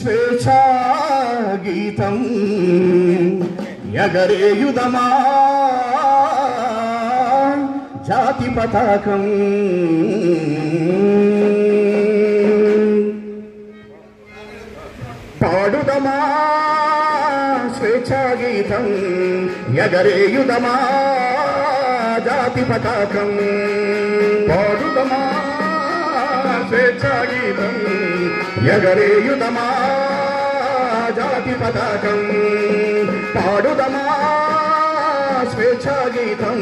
స్వేచ్ఛా గీతం ఎగరేయుదమా జాతి పతాకం పాడుదమా స్వేచ్ఛా గీతం ఎగరేయుదమా జాతి పతాకం పాడుదమా స్వేచ్ఛా గీతం ఎగరేయుదమా జాతి పతాకం పాడుదమా స్వేచ్ఛా గీతం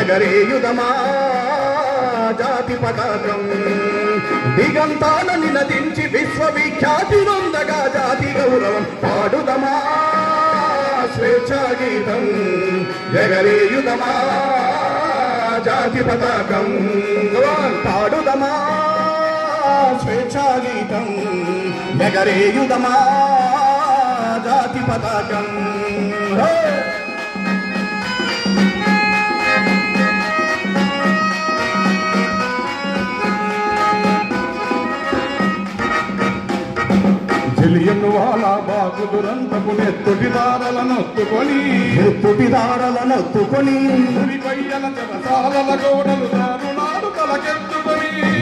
ఎగరేయుదమా జాతి పతాకం దిగంతాలని నదించి విశ్వవిఖ్యాతి నొందగా జాతి గౌరవం పాడుదమా స్వేచ్ఛా గీతం ఎగరేయుదమా జాతి పతాకం పాడుదమా స్వేచ్ఛా గీతం ఎగరేయుదమా జాతి పతాకం జలియన్ వాలా బాగు దురంతపు నెత్తుటిదారలనొత్తుకొని ఉరిపయ్యల చెరసాలల గోడలు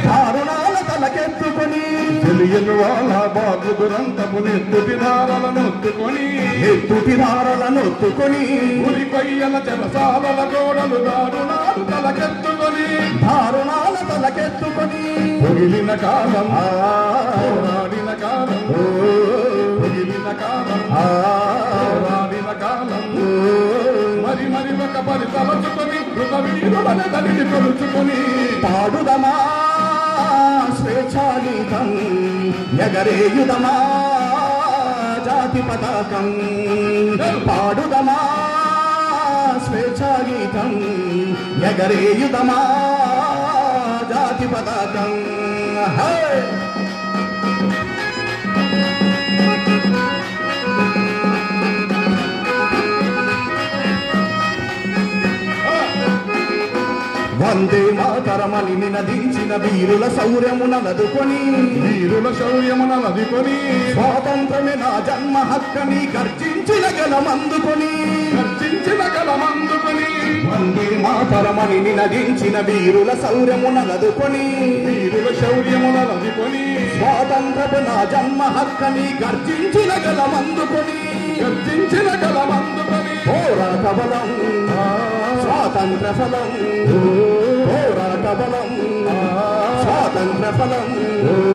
దారుణాలు తలకెత్తుకొని జలియన్ వాలా బాగు దురంతపు నెత్తుటిదారలనొత్తుకొని ఉరిపయ్యల చెరసాలల గోడలు దారుణాలు తలకెత్తుకొని పొగిలిన కాలం పోరాడిన కాలం పొగిలిన కాలం పోరాడిన కాలం మరి ఒక పరి తలచుకొని కృత వీరులని తల్లిని కొలుచుకొని పాడుదమా స్వేచ్ఛా గీతం ఎగరేయుదమా జాతి పతాకం పాడుదమా స్వేచ్ఛా గీతం ఎగరేయుదమా జాతి పతాకం వందే మాతరమని నినదించిన వీరుల శౌర్యమున నదుకొని స్వాతంత్రమే నా జన్మ హక్కని గర్జించిన గలమందుకొని వందే మాతరమని నినదించిన వీరుల శౌర్యమున నదుకొని స్వాతంత్రపు నా జన్మ హక్కని గర్జించిన గలమందుకొని పోరాట బలం స్వాతంత్ర ఫలం పోరాట బలం స్వాతంత్ర ఫలం